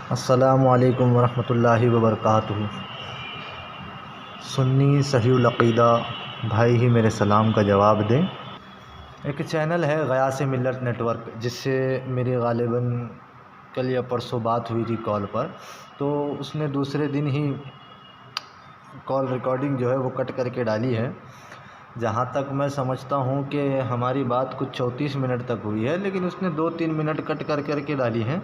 السلام علیکم ورحمۃ اللہ وبرکاتہ۔ سنی صحیح العقیدہ بھائی ہی میرے سلام کا جواب دیں۔ ایک چینل ہے غیاث ملت نیٹ ورک، جس سے میری غالباً کل یا پرسوں بات ہوئی تھی کال پر، تو اس نے دوسرے دن ہی کال ریکارڈنگ جو ہے وہ کٹ کر کے ڈالی ہے۔ جہاں تک میں سمجھتا ہوں کہ ہماری بات کچھ 34 منٹ تک ہوئی ہے، لیکن اس نے 2-3 منٹ کٹ کر کے ڈالی ہیں۔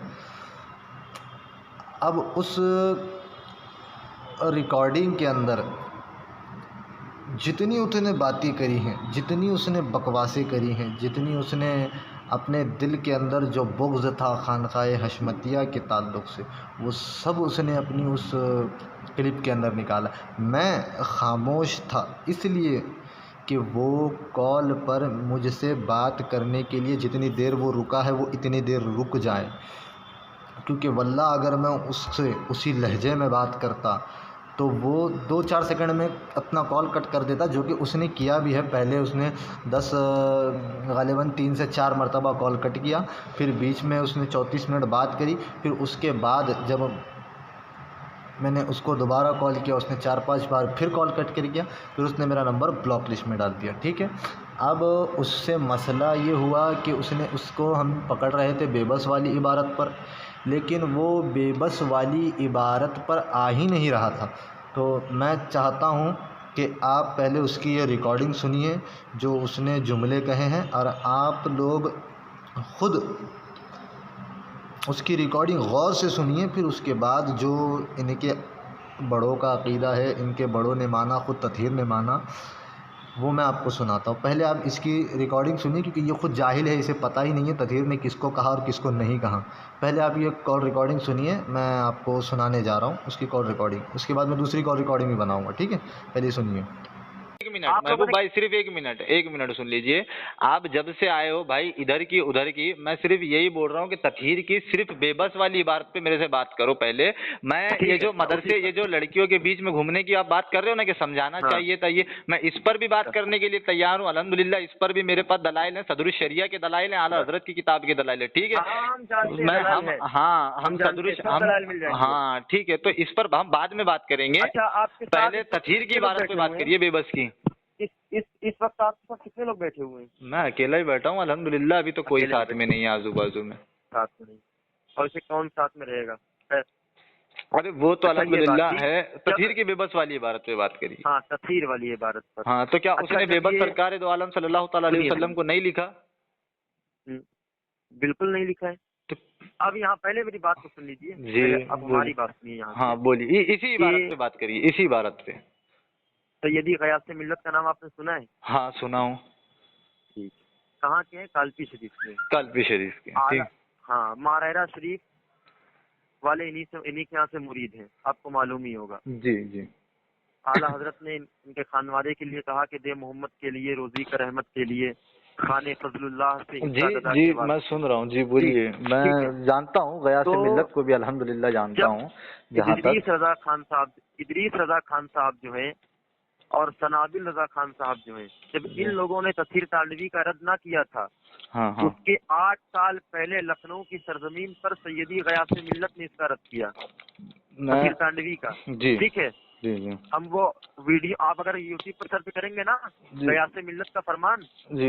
اب اس ریکارڈنگ کے اندر جتنی اس نے باتیں کری ہیں، جتنی اس نے بکواسیں کری ہیں، جتنی اس نے اپنے دل کے اندر جو بغض تھا خانقاہ حشمتیہ کے تعلق سے، وہ سب اس نے اپنی اس کلپ کے اندر نکالا۔ میں خاموش تھا اس لیے کہ وہ کال پر مجھ سے بات کرنے کے لیے جتنی دیر وہ رکا ہے وہ اتنی دیر رک جائے، کیونکہ واللہ اگر میں اس سے اسی لہجے میں بات کرتا تو وہ 2-4 سیکنڈ میں اپنا کال کٹ کر دیتا، جو کہ اس نے کیا بھی ہے۔ پہلے اس نے غالباً 3 سے 4 مرتبہ کال کٹ کیا، پھر بیچ میں اس نے 34 منٹ بات کری، پھر اس کے بعد جب میں نے اس کو دوبارہ کال کیا اس نے 4-5 بار پھر کال کٹ کر کیا، پھر اس نے میرا نمبر بلاک لسٹ میں ڈال دیا۔ ٹھیک ہے، اب اس سے مسئلہ یہ ہوا کہ اس کو ہم پکڑ رہے تھے بے بس والی عبارت پر، لیکن وہ بے بس والی عبارت پر آ ہی نہیں رہا تھا۔ تو میں چاہتا ہوں کہ آپ پہلے اس کی یہ ریکارڈنگ سنیے جو اس نے جملے کہے ہیں، اور آپ لوگ خود اس کی ریکارڈنگ غور سے سنیے، پھر اس کے بعد جو ان کے بڑوں کا عقیدہ ہے، ان کے بڑوں نے مانا، خود تطہیر نے مانا، وہ میں آپ کو سناتا ہوں۔ پہلے آپ اس کی ریکارڈنگ سنیے، کیونکہ یہ خود جاہل ہے، اسے پتہ ہی نہیں ہے تطہیر نے کس کو کہا اور کس کو نہیں کہا۔ پہلے آپ یہ کال ریکارڈنگ سنیے، میں آپ کو سنانے جا رہا ہوں اس کی کال ریکارڈنگ، اس کے بعد میں دوسری کال ریکارڈنگ بھی بناؤں گا۔ ٹھیک ہے، پہلے سنیے۔ ایک منٹ محبوب بھائی، صرف ایک منٹ سن لیجئے۔ آپ جب سے آئے ہو بھائی ادھر کی ادھر کی، میں صرف یہی بول رہا ہوں کہ تطہیر کی صرف بے بس والی عبارت پہ میرے سے بات کرو پہلے۔ میں یہ جو مدرسے، یہ جو لڑکیوں کے بیچ میں گھومنے کی آپ بات کر رہے ہو نا کہ سمجھانا چاہیے تھا، یہ میں اس پر بھی بات کرنے کے لیے تیار ہوں الحمدللہ۔ اس پر بھی میرے پاس دلائل ہیں، صدر الشریعہ کے دلائل ہیں، اعلیٰ حضرت کی کتاب کے دلائل ہیں۔ ٹھیک ہے، ہاں ٹھیک ہے، تو اس پر ہم بعد میں بات کریں گے۔ پہلے تطہیر کی عبارت پہ بات کریے، بے بس کی۔ اس وقت آپ کے ساتھ کتنے لوگ بیٹھے ہوئے ہیں؟ میں اکیلا ہی بیٹھا ہوں الحمدللہ، ابھی تو کوئی ساتھ میں نہیں ہے آزو بازو میں۔ ساتھ میں نہیں، اور اسے کون ساتھ میں رہے گا؟ ارے وہ تو الحمدللہ ہے۔ تطہیر کی بے بس والی عبارت پہ بات کریے۔ ہاں، تطہیر والی عبارت پر۔ ہاں، تو کیا اس نے بے بس سرکار دو عالم صلی اللہ تعالیٰ علیہ وسلم کو نہیں لکھا؟ بالکل نہیں لکھا ہے۔ اب یہاں پہلے میری بات کو سن لیجیے جی، اب ہماری بات سنیے یہاں۔ ہاں بولیے، اسی عبارت پہ بات کریے، اسی عبارت پہ۔ سیدی غیاث ملت کا نام آپ نے سنا ہے؟ ہاں سنا ہوں۔ ٹھیک، کہاں کے ہیں؟ کالپی شریف کے۔ کالپی شریف کے، ہاں، ماریرا شریف والے انہی کے یہاں سے مرید ہیں، آپ کو معلوم ہی ہوگا۔ جی جی۔ اعلیٰ حضرت نے ان کے خانوادے کے لیے کہا کہ دے محمد کے لیے، روزی کا رحمت کے لیے، خانے فضل اللہ سے جی میں سن رہا ہوں، جی بولیے۔ میں جانتا ہوں غیاث ملت کو بھی الحمدللہ جانتا ہوں۔ جہاں تک ادریس رضا خان صاحب جو ہیں اور سنابل رضا خان صاحب جو ہیں، جب ان لوگوں نے تطہیر تانوی کا رد نہ کیا تھا، اس کے 8 سال پہلے لکھنؤ کی سرزمین پر سیدی غیاث ملت نے اس کا رد کیا، تطہیر تانوی کا۔ ٹھیک ہے، ہم وہ ویڈیو آپ اگر یوٹیوب پر سرچ کریں گے نا غیاث ملت کا فرمان،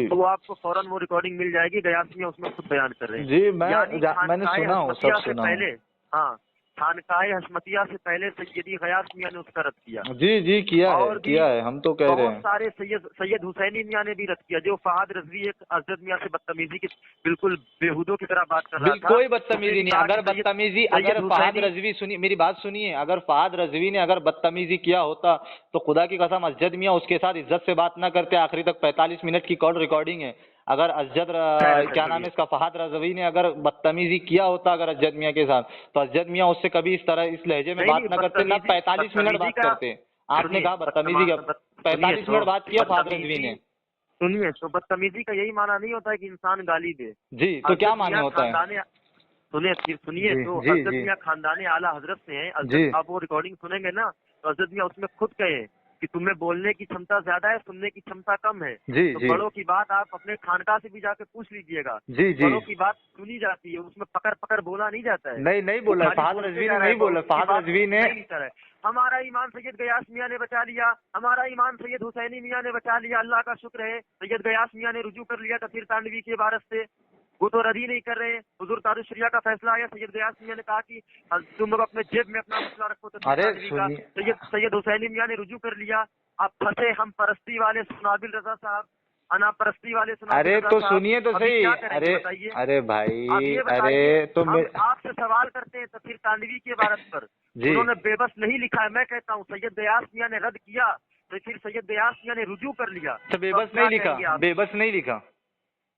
تو وہ آپ کو فوراً وہ ریکارڈنگ مل جائے گی۔ غیاث میں اس میں خود بیان کر رہے ہیں، جی میں نے سنا ہوں، سب سنا ہوں۔ ہاں، خانقاہ حشمتیہ سے پہلے سیدی غیاث میاں نے اس کا رد کیا۔ جی کیا ہے، ہم تو کہہ رہے ہیں۔ بہت سارے سید حسینی میاں نے بھی رد کیا، جو فہد رضوی ایک حضرت میاں سے بدتمیزی کی بالکل بےہودوں کی طرح بات کر رہا تھا۔ کوئی بدتمیزی نہیں، اگر فہد رضوی، سنیے میری بات سنیے، اگر فہد رضوی نے اگر بدتمیزی کیا ہوتا تو خدا کی قسم اسجد میاں اس کے ساتھ عزت سے بات نہ کرتے۔ آخری تک 45 منٹ کی کال ریکارڈنگ ہے۔ اگر اسجد کیا نام ہے اس کا، فہد رضوی نے اگر بدتمیزی کیا ہوتا اگر اسجد میاں کے ساتھ، تو اسجد میاں اس سے کبھی اس طرح اس لہجے میں بات نہ کرتے، نہ 45 منٹ بات کرتے۔ آپ نے کہا بدتمیزی کا 45 منٹ بات کیا فہد رضوی نے۔ سنیے، تو بدتمیزی کا یہی معنی نہیں ہوتا ہے کہ انسان گالی دے۔ جی، تو کیا معنی ہوتا ہے؟ سنیے، تو حضرت میاں خاندان اعلیٰ حضرت سے ہیں۔ آپ وہ ریکارڈنگ سنیں گے نا تو حضرت میاں اس میں خود کہے کہ تمہیں بولنے کی چھمتا زیادہ ہے، سننے کی چھمتا کم ہے. جی تو جی بڑوں کی بات آپ اپنے خانقاہ سے بھی جا کے پوچھ لیجئے گا. جی جی بڑوں کی بات سنی جاتی ہے، اس میں پکڑ پکڑ بولا نہیں جاتا ہے. نہیں بولا فہد رضوی نے، نہیں بولا فہد رضوی نے. ہمارا ایمان سید غیاث میاں نے بچا لیا، ہمارا ایمان سید حسینی میاں نے بچا لیا، اللہ کا شکر ہے. سید غیاث میاں نے رجوع کر لیا تفسیر تانوی کی عبارت سے، وہ تو ردی نہیں کر رہے ہیں. حضور تاج الشریعہ کا فیصلہ آیا، سید غیاث میاں نے کہا کہ تم لوگ اپنے جیب میں اپنا مسئلہ رکھو تفسیر تانوی کا. سید حسینی میاں نے رجوع کر لیا. اب پھنسے ہم پرستی والے سنابل رضا صاحب، انا پرستی والے سنابل رضا صاحب. تو سنیے تو صحیح. ارے بھائی، ارے تو ہم آپ سے سوال کرتے ہیں تفسیر تانوی کی عبارت پر. انہوں نے بے بس نہیں لکھا ہے. میں کہتا ہوں سید غیاث میاں نے رد کیا تو پھر سید غیاث میاں نے رجوع کر لیا. بے بس نہیں لکھا، بے بس نہیں لکھا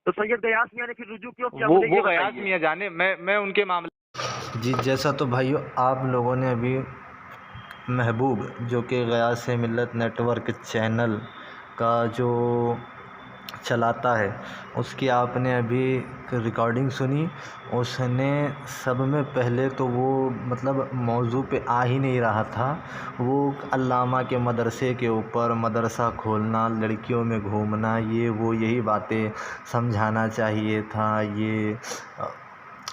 تو سید غیاث میاں نے پھر رجوع کیوں کیا؟ وہ غیاث میاں جانے، میں ان کے معاملے. جی جیسا تو بھائیو آپ لوگوں نے ابھی محبوب جو کہ غیاث ملت نیٹ ورک چینل کا جو چلاتا ہے، اس کی آپ نے ابھی ریکارڈنگ سنی. اس نے سب میں پہلے تو وہ مطلب موضوع پہ آ ہی نہیں رہا تھا. وہ علامہ کے مدرسے کے اوپر مدرسہ کھولنا، لڑکیوں میں گھومنا، یہ وہ یہی باتیں سمجھانا چاہیے تھا. یہ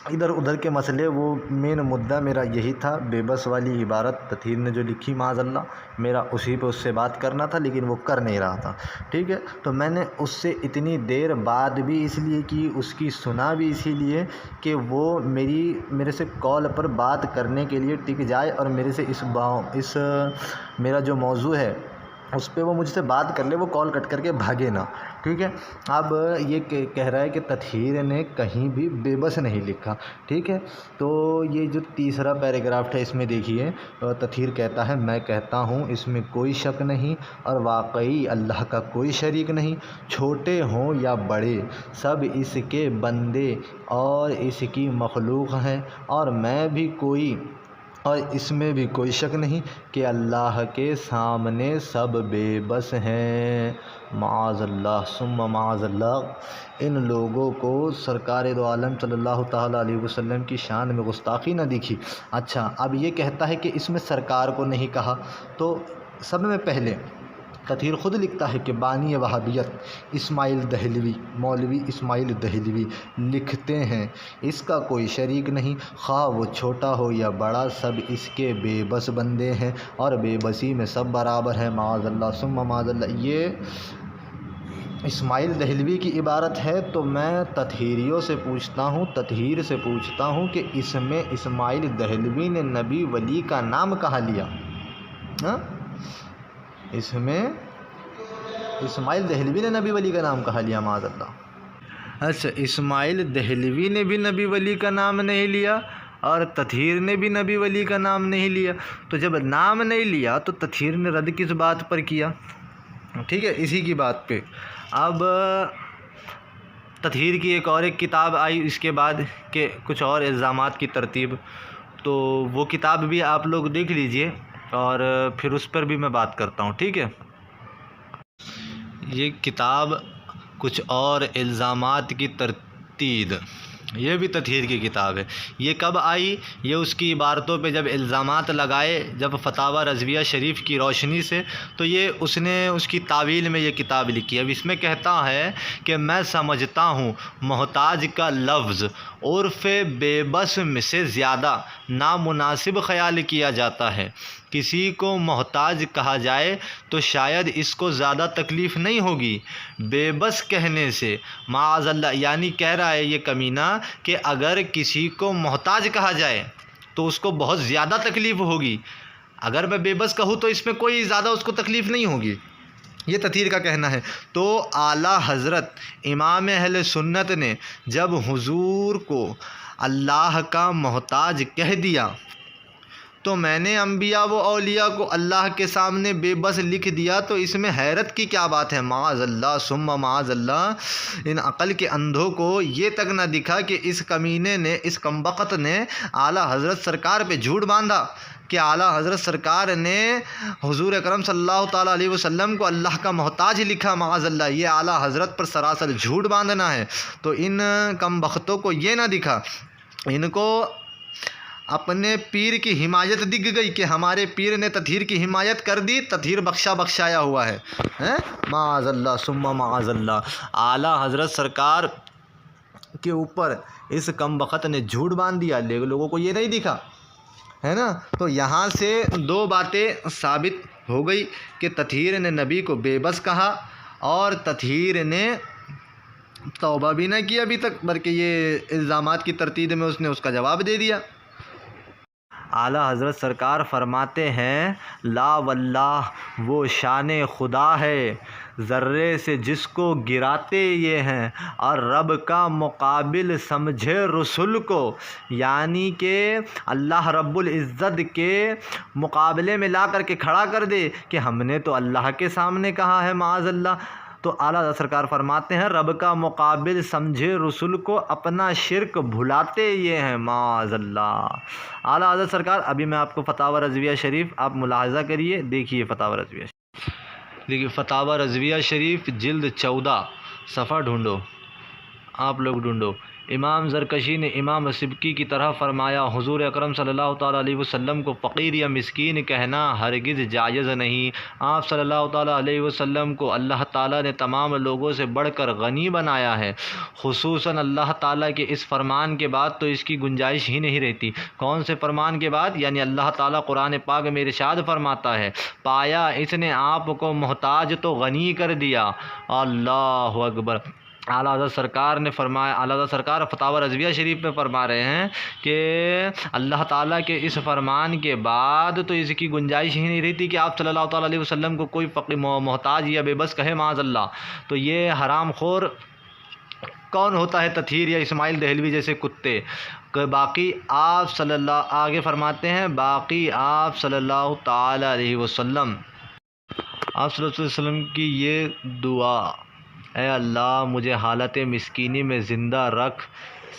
ادھر ادھر کے مسئلے، وہ مین مدعا میرا یہی تھا. بے بس والی عبارت تطہیر نے جو لکھی معاذ اللہ، میرا اسی پہ اس سے بات کرنا تھا، لیکن وہ کر نہیں رہا تھا. ٹھیک ہے، تو میں نے اس سے اتنی دیر بعد بھی اس لیے کی، اس کی سنا بھی اسی لیے کہ وہ میرے سے کال پر بات کرنے کے لیے ٹک جائے اور میرے سے اس میرا جو موضوع ہے اس پہ وہ مجھ سے بات کر لے، وہ کال کٹ کر کے بھاگے نا. ٹھیک ہے، اب یہ کہہ رہا ہے کہ تطہیر نے کہیں بھی بے بس نہیں لکھا. ٹھیک ہے، تو یہ جو تیسرا پیراگراف ہے اس میں دیکھیے، تطہیر کہتا ہے میں کہتا ہوں اس میں کوئی شک نہیں اور واقعی اللہ کا کوئی شریک نہیں. چھوٹے ہوں یا بڑے سب اس کے بندے اور اس کی مخلوق ہیں، اور اس میں بھی کوئی شک نہیں کہ اللہ کے سامنے سب بے بس ہیں. معاذ اللہ ثم معاذ اللہ. ان لوگوں کو سرکار دو عالم صلی اللہ تعالیٰ علیہ وسلم کی شان میں گستاخی نہ دکھی. اچھا، اب یہ کہتا ہے کہ اس میں سرکار کو نہیں کہا. تو سب میں پہلے تطہیر خود لکھتا ہے کہ بانی وہابیت اسماعیل دہلوی، مولوی اسماعیل دہلوی لکھتے ہیں اس کا کوئی شریک نہیں، خواہ وہ چھوٹا ہو یا بڑا سب اس کے بے بس بندے ہیں اور بے بسی میں سب برابر ہیں. معاذ اللہ ثم معاذ اللہ. یہ اسماعیل دہلوی کی عبارت ہے. تو میں تطہیریوں سے پوچھتا ہوں، تطہیر سے پوچھتا ہوں کہ اس میں اسماعیل دہلوی نے نبی ولی کا نام کہاں لیا؟ اس میں اسماعیل دہلوی نے نبی ولی کا نام کہاں لیا؟ معاذ اللہ. اچھا، اسماعیل دہلوی نے بھی نبی ولی کا نام نہیں لیا اور تطہیر نے بھی نبی ولی کا نام نہیں لیا. تو جب نام نہیں لیا تو تطہیر نے رد کس بات پر کیا؟ ٹھیک ہے، اسی کی بات پہ. اب تطہیر کی ایک کتاب آئی اس کے بعد کہ کچھ اور الزامات کی ترتیب، تو وہ کتاب بھی آپ لوگ دیکھ لیجئے اور پھر اس پر بھی میں بات کرتا ہوں. ٹھیک ہے، یہ کتاب کچھ اور الزامات کی ترتیب، یہ بھی تطہیر کی کتاب ہے. یہ کب آئی؟ یہ اس کی عبارتوں پہ جب الزامات لگائے، جب فتاوی رضویہ شریف کی روشنی سے، تو یہ اس نے اس کی تعویل میں یہ کتاب لکھی. اب اس میں کہتا ہے کہ میں سمجھتا ہوں محتاج کا لفظ عرف بے بس میں سے زیادہ نامناسب خیال کیا جاتا ہے. کسی کو محتاج کہا جائے تو شاید اس کو زیادہ تکلیف نہیں ہوگی بے بس کہنے سے. معاذ اللہ، یعنی کہہ رہا ہے یہ کمینہ کہ اگر کسی کو محتاج کہا جائے تو اس کو بہت زیادہ تکلیف ہوگی، اگر میں بے بس کہوں تو اس میں کوئی زیادہ اس کو تکلیف نہیں ہوگی. یہ تطہیر کا کہنا ہے. تو اعلیٰ حضرت امام اہل سنت نے جب حضور کو اللہ کا محتاج کہہ دیا تو میں نے انبیاء و اولیاء کو اللہ کے سامنے بے بس لکھ دیا، تو اس میں حیرت کی کیا بات ہے؟ معاذ اللہ ثم معاذ اللہ. ان عقل کے اندھوں کو یہ تک نہ دکھا کہ اس کمینے نے، اس کمبخت نے اعلیٰ حضرت سرکار پہ جھوٹ باندھا کہ اعلیٰ حضرت سرکار نے حضور اکرم صلی اللہ تعالیٰ علیہ وسلم کو اللہ کا محتاج لکھا. معاذ اللہ، یہ اعلیٰ حضرت پر سراسر جھوٹ باندھنا ہے. تو ان کمبختوں کو یہ نہ دکھا، ان کو اپنے پیر کی حمایت دکھ گئی کہ ہمارے پیر نے تطہیر کی حمایت کر دی، تطہیر بخشایا ہوا ہے، معاذ اللہ ثم معاذ اللہ۔ اعلیٰ حضرت سرکار کے اوپر اس کم بخت نے جھوٹ باندھ دیا، لوگوں کو یہ نہیں دکھا، ہے نا۔ تو یہاں سے دو باتیں ثابت ہو گئی کہ تطہیر نے نبی کو بے بس کہا، اور تطہیر نے توبہ بھی نہ کی ابھی تک، بلکہ یہ الزامات کی ترتیب میں اس نے اس کا جواب دے دیا۔ اعلیٰ حضرت سرکار فرماتے ہیں لا واللہ وہ شان خدا ہے ذرے سے جس کو گراتے یہ ہیں، اور رب کا مقابل سمجھے رسول کو، یعنی کہ اللہ رب العزت کے مقابلے میں لا کر کے کھڑا کر دے کہ ہم نے تو اللہ کے سامنے کہا ہے معاذ اللہ۔ تو اعلیٰ حضرت سرکار فرماتے ہیں رب کا مقابل سمجھے رسول کو اپنا شرک بھلاتے یہ ہیں معاذ اللہ۔ اعلیٰ حضرت سرکار، ابھی میں آپ کو فتاوی رضویہ شریف آپ ملاحظہ کریے، دیکھیے فتاوی رضویہ شریف، دیکھیے فتاوی رضویہ شریف جلد 14 صفحہ ڈھونڈو، آپ لوگ ڈھونڈو۔ امام زرکشی نے امام سبکی کی طرح فرمایا حضور اکرم صلی اللہ تعالیٰ علیہ وسلم کو فقیر یا مسکین کہنا ہرگز جائز نہیں۔ آپ صلی اللہ تعالیٰ علیہ وسلم کو اللہ تعالیٰ نے تمام لوگوں سے بڑھ کر غنی بنایا ہے، خصوصاً اللہ تعالیٰ کے اس فرمان کے بعد تو اس کی گنجائش ہی نہیں رہتی۔ کون سے فرمان کے بعد؟ یعنی اللہ تعالیٰ قرآن پاک میں ارشاد فرماتا ہے پایا اس نے آپ کو محتاج تو غنی کر دیا۔ اللہ اکبر۔ اعلیٰ حضرت سرکار نے فرمایا، اعلیٰ حضرت سرکار فتاوی رضویہ شریف میں فرما رہے ہیں کہ اللہ تعالیٰ کے اس فرمان کے بعد تو اس کی گنجائش ہی نہیں رہتی کہ آپ صلی اللہ تعالیٰ علیہ وسلم کو کوئی محتاج یا بے بس کہے معاذ اللہ۔ تو یہ حرام خور کون ہوتا ہے؟ تطہیر یا اسماعیل دہلوی جیسے کتے۔ باقی آپ صلی اللہ آگے فرماتے ہیں باقی آپ صلی اللہ تعالیٰ علیہ وسلم، آپ صلی اللہ علیہ وسلم کی یہ دعا، اے اللہ مجھے حالت مسکینی میں زندہ رکھ،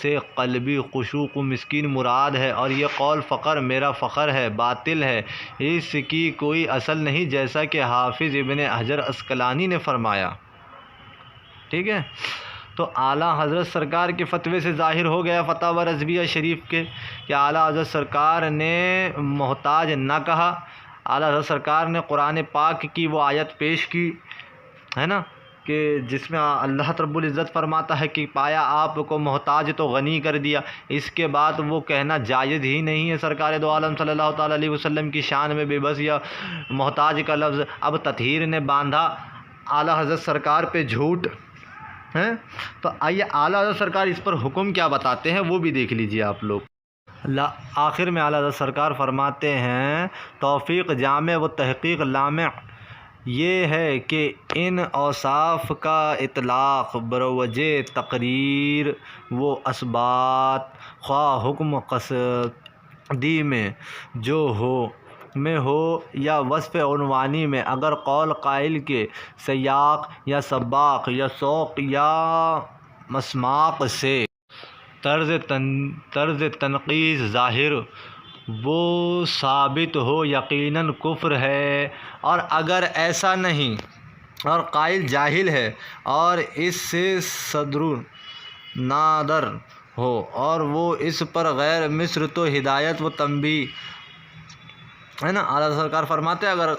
سے قلبی خشوع و مسکین مراد ہے، اور یہ قول فقر میرا فخر ہے، باطل ہے، اس کی کوئی اصل نہیں، جیسا کہ حافظ ابن حجر عسقلانی نے فرمایا۔ ٹھیک ہے، تو اعلیٰ حضرت سرکار کے فتوے سے ظاہر ہو گیا فتاوی رضویہ شریف کے کہ اعلیٰ حضرت سرکار نے محتاج نہ کہا۔ اعلیٰ حضرت سرکار نے قرآن پاک کی وہ آیت پیش کی ہے نا کہ جس میں اللہ رب العزت فرماتا ہے کہ پایا آپ کو محتاج تو غنی کر دیا۔ اس کے بعد وہ کہنا جائز ہی نہیں ہے سرکار دو عالم صلی اللہ تعالیٰ علیہ وسلم کی شان میں بے بس یا محتاج کا لفظ۔ اب تطہیر نے باندھا اعلیٰ حضرت سرکار پہ جھوٹ ہیں، تو آئیے اعلیٰ حضرت سرکار اس پر حکم کیا بتاتے ہیں وہ بھی دیکھ لیجئے آپ لوگ۔ آخر میں اعلیٰ حضرت سرکار فرماتے ہیں توفیق جامع و تحقیق لامع یہ ہے کہ ان اوصاف کا اطلاق بروجہ تقریر و اثبات خواہ حکم قصدی میں جو ہو یا وصف عنوانی میں، اگر قول قائل کے سیاق یا سباق یا سوق یا مسماق سے طرز تنقیص ظاہر وہ ثابت ہو یقیناً کفر ہے، اور اگر ایسا نہیں اور قائل جاہل ہے اور اس سے صدر نادر ہو اور وہ اس پر غیر مصر تو ہدایت و تنبیہ ہے نا۔ اعلیٰ سرکار فرماتے ہیں اگر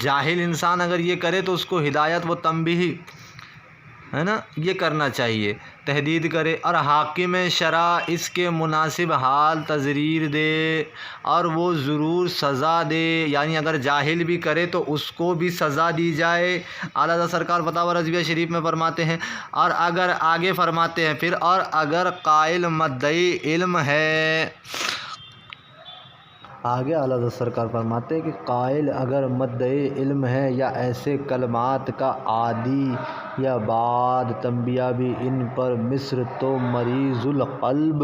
جاہل انسان اگر یہ کرے تو اس کو ہدایت و تنبیہ ہے نا یہ کرنا چاہیے، تحدید کرے، اور حاکم شرع اس کے مناسب حال تذریر دے اور وہ ضرور سزا دے، یعنی اگر جاہل بھی کرے تو اس کو بھی سزا دی جائے۔ اعلیٰ سرکار فتاوی رضویہ شریف میں فرماتے ہیں، اور اگر آگے فرماتے ہیں پھر اور اگر قائل مدعی علم ہے، آگے اعلیٰ حضرت سرکار فرماتے ہیں کہ قائل اگر مدعی علم ہے یا ایسے کلمات کا عادی یا بعد تنبیہ بھی ان پر مصر تو مریض القلب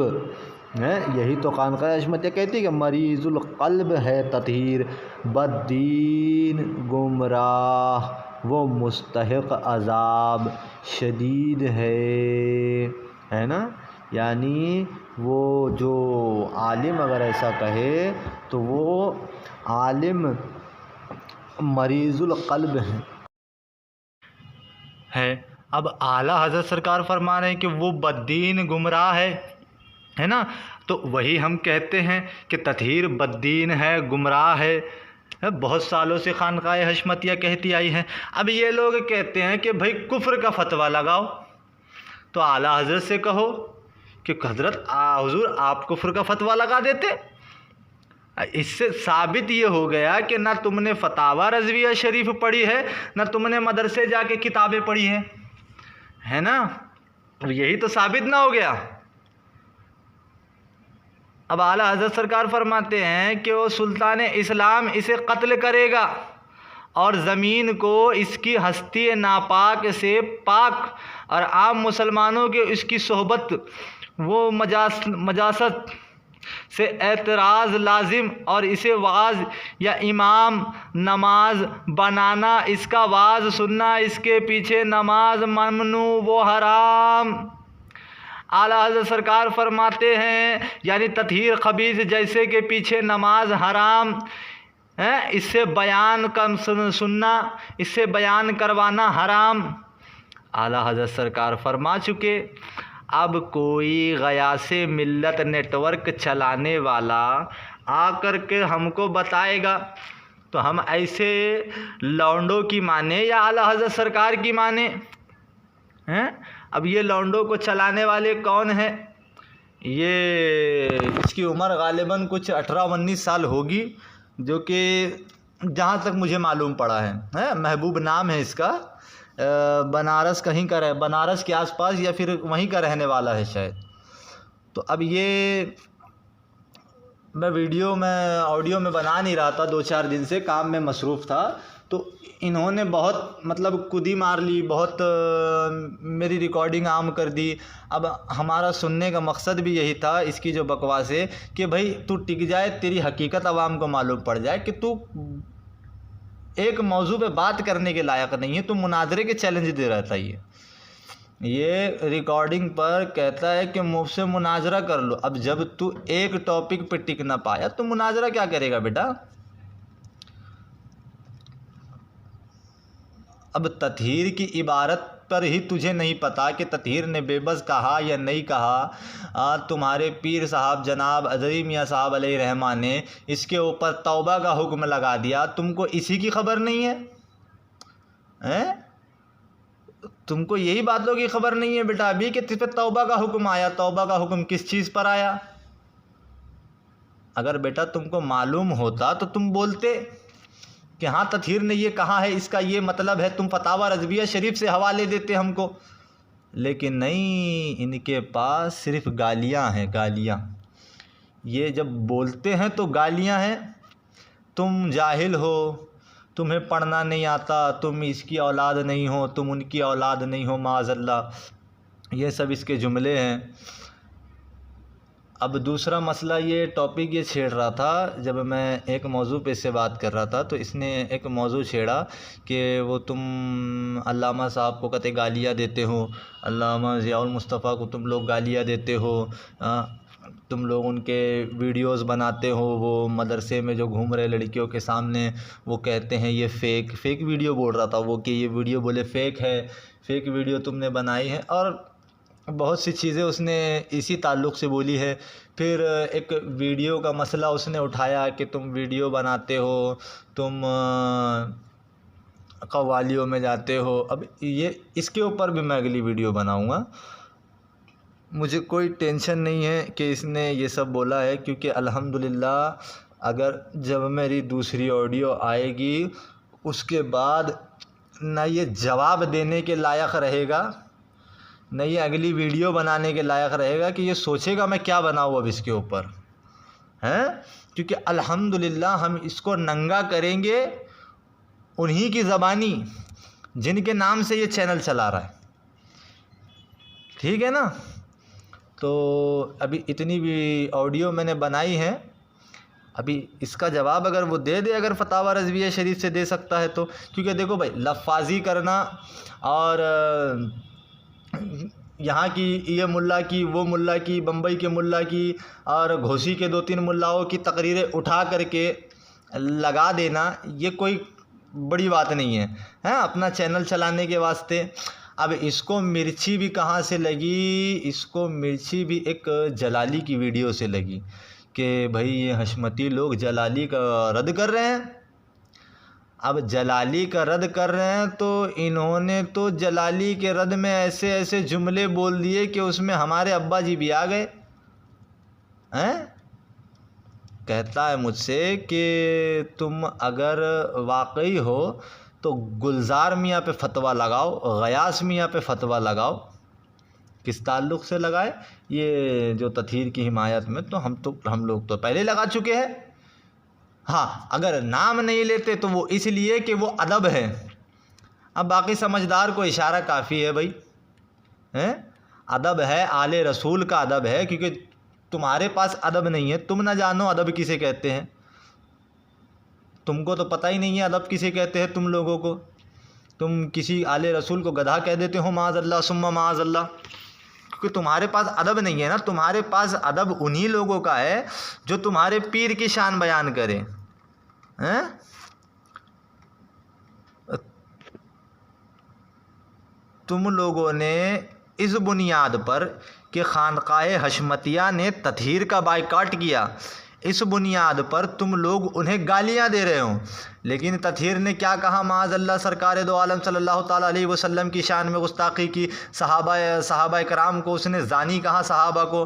ہے، یہی تو خانقاہ حشمتیہ کہتی ہے کہ مریض القلب ہے تطہیر، بددین گمراہ وہ مستحق عذاب شدید ہے نا۔ یعنی وہ جو عالم اگر ایسا کہے تو وہ عالم مریض القلب ہے۔ اب اعلیٰ حضرت سرکار فرما رہے ہیں کہ وہ بددین گمراہ ہے نا. تو وہی ہم کہتے ہیں کہ تطہیر بددین ہے، گمراہ ہے. بہت سالوں سے خانقاہ حشمتیہ کہتی آئی ہے. اب یہ لوگ کہتے ہیں کہ بھائی کفر کا فتویٰ لگاؤ. تو اعلیٰ حضرت سے کہو کہ حضرت حضور آپ کفر کا فتویٰ لگا دیتے. اس سے ثابت یہ ہو گیا کہ نہ تم نے فتاوی رضویہ شریف پڑھی ہے، نہ تم نے مدرسے جا کے کتابیں پڑھی ہیں، ہے نا. یہی تو ثابت نہ ہو گیا. اب اعلیٰ حضرت سرکار فرماتے ہیں کہ وہ سلطان اسلام اسے قتل کرے گا اور زمین کو اس کی ہستی ناپاک سے پاک اور عام مسلمانوں کے اس کی صحبت وہ مجاست سے اعتراض لازم اور اسے واعظ یا امام نماز بنانا، اس کا واعظ سننا، اس کے پیچھے نماز ممنوع و حرام. اعلیٰ حضرت سرکار فرماتے ہیں یعنی تطہیر خبیث جیسے کہ پیچھے نماز حرام، اس سے بیان سننا، اس سے بیان کروانا حرام. اعلیٰ حضرت سرکار فرما چکے. اب کوئی غیاث ملت نیٹ ورک چلانے والا آ کر کے ہم کو بتائے گا تو ہم ایسے لونڈوں کی مانیں یا اعلیٰ حضرت سرکار کی مانیں؟ اب یہ لونڈوں کو چلانے والے کون ہیں؟ یہ اس کی عمر غالباً کچھ 18-19 سال ہوگی، جو کہ جہاں تک مجھے معلوم پڑا ہے محبوب نام ہے اس کا. بنارس کہیں کا بنارس کے آس پاس یا پھر وہیں کا رہنے والا ہے شاید. تو اب یہ میں آڈیو میں بنا نہیں رہا تھا، 2-4 دن سے کام میں مصروف تھا. تو انہوں نے بہت کدی مار لی، بہت میری ریکارڈنگ عام کر دی. اب ہمارا سننے کا مقصد بھی یہی تھا اس کی جو بکواس ہے کہ بھائی تو ٹک جائے، تیری حقیقت عوام کو معلوم پڑ جائے کہ تو ایک موضوع پہ بات کرنے کے لائق نہیں ہے، تو مناظرے کے چیلنج دے رہا تھا. یہ ریکارڈنگ پر کہتا ہے کہ مجھ سے مناظرہ کر لو. اب جب تو ایک ٹاپک پہ ٹک نہ پایا تو مناظرہ کیا کرے گا بیٹا؟ اب تطہیر کی عبارت پر ہی تجھے نہیں پتا کہ تطہیر نے بے بس کہا یا نہیں کہا. تمہارے پیر صاحب جناب اظہری میاں صاحب علیہ رحمہ نے اس کے اوپر توبہ کا حکم لگا دیا، تم کو اسی کی خبر نہیں ہے؟ تم کو یہی باتوں کی خبر نہیں ہے بیٹا ابھی کہ تجھ پہ توبہ کا حکم آیا؟ توبہ کا حکم کس چیز پر آیا؟ اگر بیٹا تم کو معلوم ہوتا تو تم بولتے کہ ہاں تطہیر نے یہ کہا ہے، اس کا یہ مطلب ہے، تم فتاوی رضویہ شریف سے حوالے دیتے ہم کو. لیکن نہیں، ان کے پاس صرف گالیاں ہیں، گالیاں. یہ جب بولتے ہیں تو گالیاں ہیں. تم جاہل ہو، تمہیں پڑھنا نہیں آتا، تم اس کی اولاد نہیں ہو، تم ان کی اولاد نہیں ہو، معاذ اللہ. یہ سب اس کے جملے ہیں. اب دوسرا مسئلہ یہ ٹاپک یہ چھیڑ رہا تھا جب میں ایک موضوع پہ سے بات کر رہا تھا، تو اس نے ایک موضوع چھیڑا کہ وہ تم علامہ صاحب کو کہتے گالیاں دیتے ہو، علامہ ضیاء المصطفیٰ کو تم لوگ گالیاں دیتے ہو، تم لوگ ان کے ویڈیوز بناتے ہو، وہ مدرسے میں جو گھوم رہے لڑکیوں کے سامنے وہ کہتے ہیں یہ فیک ویڈیو بول رہا تھا وہ، کہ یہ ویڈیو بولے فیک ہے، فیک ویڈیو تم نے بنائی ہے. اور بہت سی چیزیں اس نے اسی تعلق سے بولی ہے. پھر ایک ویڈیو کا مسئلہ اس نے اٹھایا کہ تم ویڈیو بناتے ہو، تم قوالیوں میں جاتے ہو. اب یہ اس کے اوپر بھی میں اگلی ویڈیو بناؤں گا. مجھے کوئی ٹینشن نہیں ہے کہ اس نے یہ سب بولا ہے، کیونکہ الحمدللہ اگر جب میری دوسری آڈیو آئے گی اس کے بعد نہ یہ جواب دینے کے لائق رہے گا، نہ یہ اگلی ویڈیو بنانے کے لائق رہے گا کہ یہ سوچے گا میں کیا بناؤں اب اس کے اوپر ہیں. کیونکہ الحمدللہ ہم اس کو ننگا کریں گے انہی کی زبانی جن کے نام سے یہ چینل چلا رہا ہے. ٹھیک ہے نا؟ تو ابھی اتنی بھی آڈیو میں نے بنائی ہے. ابھی اس کا جواب اگر وہ دے دے، اگر فتاوی رضویہ شریف سے دے سکتا ہے تو. کیونکہ دیکھو بھائی، لفاظی کرنا اور یہاں کی یہ ملا کی، وہ ملا کی، بمبئی کے ملا کی اور گھوسی کے 2-3 ملاؤں کی تقریریں اٹھا کر کے لگا دینا، یہ کوئی بڑی بات نہیں ہے اپنا چینل چلانے کے واسطے. اب اس کو مرچی بھی کہاں سے لگی؟ اس کو مرچی بھی ایک جلالی کی ویڈیو سے لگی کہ بھائی یہ حشمتی لوگ جلالی کا رد کر رہے ہیں۔ اب جلالی کا رد کر رہے ہیں تو انہوں نے تو جلالی کے رد میں ایسے ایسے جملے بول دیے کہ اس میں ہمارے ابا جی بھی آ گئے ہیں۔ کہتا ہے مجھ سے کہ تم اگر واقعی ہو تو گلزار میاں پہ فتویٰ لگاؤ، غیاث میاں پہ فتویٰ لگاؤ۔ کس تعلق سے لگائے؟ یہ جو تطہیر کی حمایت میں تو ہم لوگ تو پہلے لگا چکے ہیں۔ ہاں اگر نام نہیں لیتے تو وہ اس لیے کہ وہ ادب ہے۔ اب باقی سمجھدار کو اشارہ کافی ہے بھائی، ادب ہے، آل رسول کا ادب ہے، کیونکہ تمہارے پاس ادب نہیں ہے، تم نہ جانو ادب کسے کہتے ہیں، تم کو تو پتہ ہی نہیں ہے ادب کسے کہتے ہیں۔ تم لوگوں کو تم کسی آل رسول کو گدھا کہہ دیتے ہو، معاذ اللہ ثم معاذ اللہ، کیونکہ تمہارے پاس ادب نہیں ہے نا۔ تمہارے پاس ادب انہی لوگوں کا ہے جو تمہارے پیر کی شان بیان کرے۔ تم لوگوں نے اس بنیاد پر کہ خانقاہ حشمتیہ نے تطہیر کا بائیکاٹ کیا، اس بنیاد پر تم لوگ انہیں گالیاں دے رہے ہو، لیکن تطہیر نے کیا کہا؟ معاذ اللہ، سرکار دو عالم صلی اللہ تعالیٰ علیہ وسلم کی شان میں گستاخی کی، صحابہ کرام کو اس نے زانی کہا، صحابہ کو۔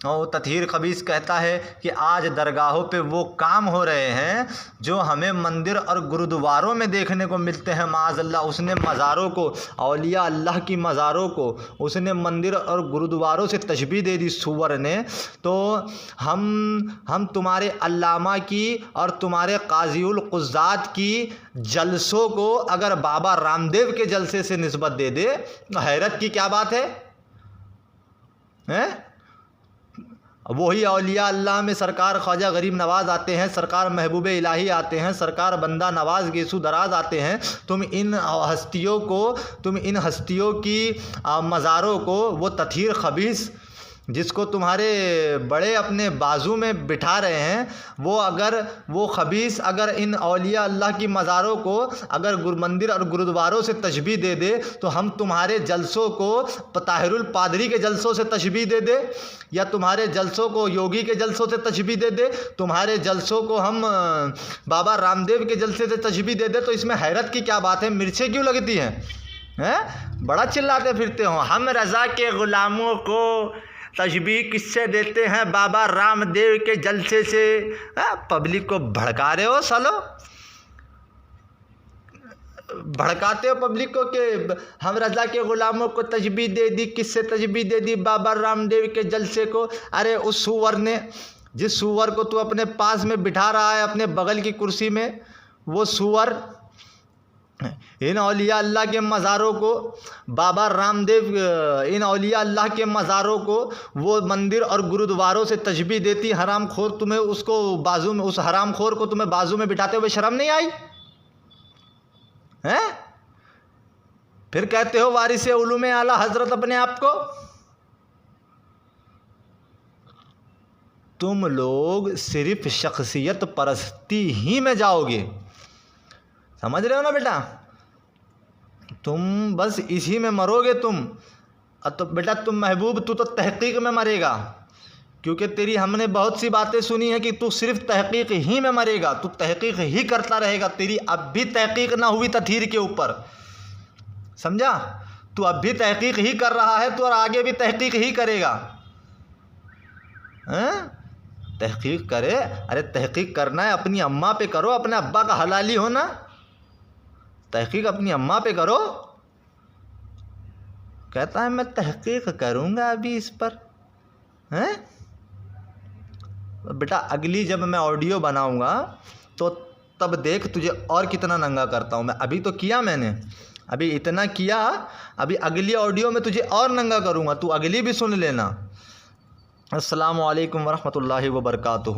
اور تطہیر خبیث کہتا ہے کہ آج درگاہوں پہ وہ کام ہو رہے ہیں جو ہمیں مندر اور گرودواروں میں دیکھنے کو ملتے ہیں۔ معاذ اللہ، اس نے مزاروں کو، اولیاء اللہ کی مزاروں کو اس نے مندر اور گرودواروں سے تشبیہ دے دی سور نے۔ تو ہم تمہارے علامہ کی اور تمہارے قاضی القضات کی جلسوں کو اگر بابا رام دیو کے جلسے سے نسبت دے دے، حیرت کی کیا بات ہے؟ وہی اولیاء اللہ میں سرکار خواجہ غریب نواز آتے ہیں، سرکار محبوب الہی آتے ہیں، سرکار بندہ نواز گیسو دراز آتے ہیں۔ تم ان ہستیوں کی مزاروں کو، وہ تطہیر خبیث جس کو تمہارے بڑے اپنے بازو میں بٹھا رہے ہیں، وہ خبیث اگر ان اولیاء اللہ کی مزاروں کو اگر مندر اور گرودواروں سے تشبیہ دے دے تو ہم تمہارے جلسوں کو طاہر الپادری کے جلسوں سے تشبیہ دے دے، یا تمہارے جلسوں کو یوگی کے جلسوں سے تشبیہ دے دے، تمہارے جلسوں کو ہم بابا رام دیو کے جلسے سے تشبیہ دے دے، تو اس میں حیرت کی کیا بات ہے؟ مرچیں کیوں لگتی ہیں؟ بڑا چلاتے پھرتے ہو۔ ہم رضا کے غلاموں کو تشبیہ کس سے دیتے ہیں؟ بابا رام دیو کے جلسے سے۔ پبلک کو بھڑکا رہے ہو سالو، بھڑکاتے ہو پبلک کو کہ ہم رضا کے غلاموں کو تشبیہ دے دی۔ کس سے تشبیہ دے دی؟ بابا رام دیو کے جلسے کو۔ ارے اس سور نے، جس سور کو تو اپنے پاس میں بٹھا رہا ہے اپنے بغل کی کرسی میں، وہ سور ان اولیاء اللہ کے مزاروں کو، بابا رام دیو ان اولیاء اللہ کے مزاروں کو وہ مندر اور گرودواروں سے تشبیہ دیتی۔ حرام خور تمہیں اس کو بازو میں، اس حرام خور کو تمہیں بازو میں بٹھاتے ہوئے شرم نہیں آئی؟ پھر کہتے ہو وارث علوم اعلیٰ حضرت اپنے آپ کو۔ تم لوگ صرف شخصیت پرستی ہی میں جاؤ گے، سمجھ رہے ہو نا بیٹا؟ تم بس اسی میں مرو گے تم۔ تو بیٹا تم محبوب، تو تحقیق میں مرے گا، کیونکہ تیری ہم نے بہت سی باتیں سنی ہیں کہ تو صرف تحقیق ہی میں مرے گا، تو تحقیق ہی کرتا رہے گا۔ تیری اب بھی تحقیق نہ ہوئی تطہیر کے اوپر، سمجھا؟ تو اب بھی تحقیق ہی کر رہا ہے تو، اور آگے بھی تحقیق ہی کرے گا۔ تحقیق کرے، ارے تحقیق کرنا ہے اپنی اماں پہ کرو، اپنے ابا کا حلالی ہونا، تحقیق اپنی اماں پہ کرو۔ کہتا ہے میں تحقیق کروں گا ابھی اس پر۔ بیٹا اگلی جب میں آڈیو بناؤں گا تو تب دیکھ تجھے اور کتنا ننگا کرتا ہوں میں۔ ابھی تو کیا میں نے، ابھی اتنا کیا، ابھی اگلی آڈیو میں تجھے اور ننگا کروں گا، تو اگلی بھی سن لینا۔ السلام علیکم ورحمۃ اللہ وبرکاتہ۔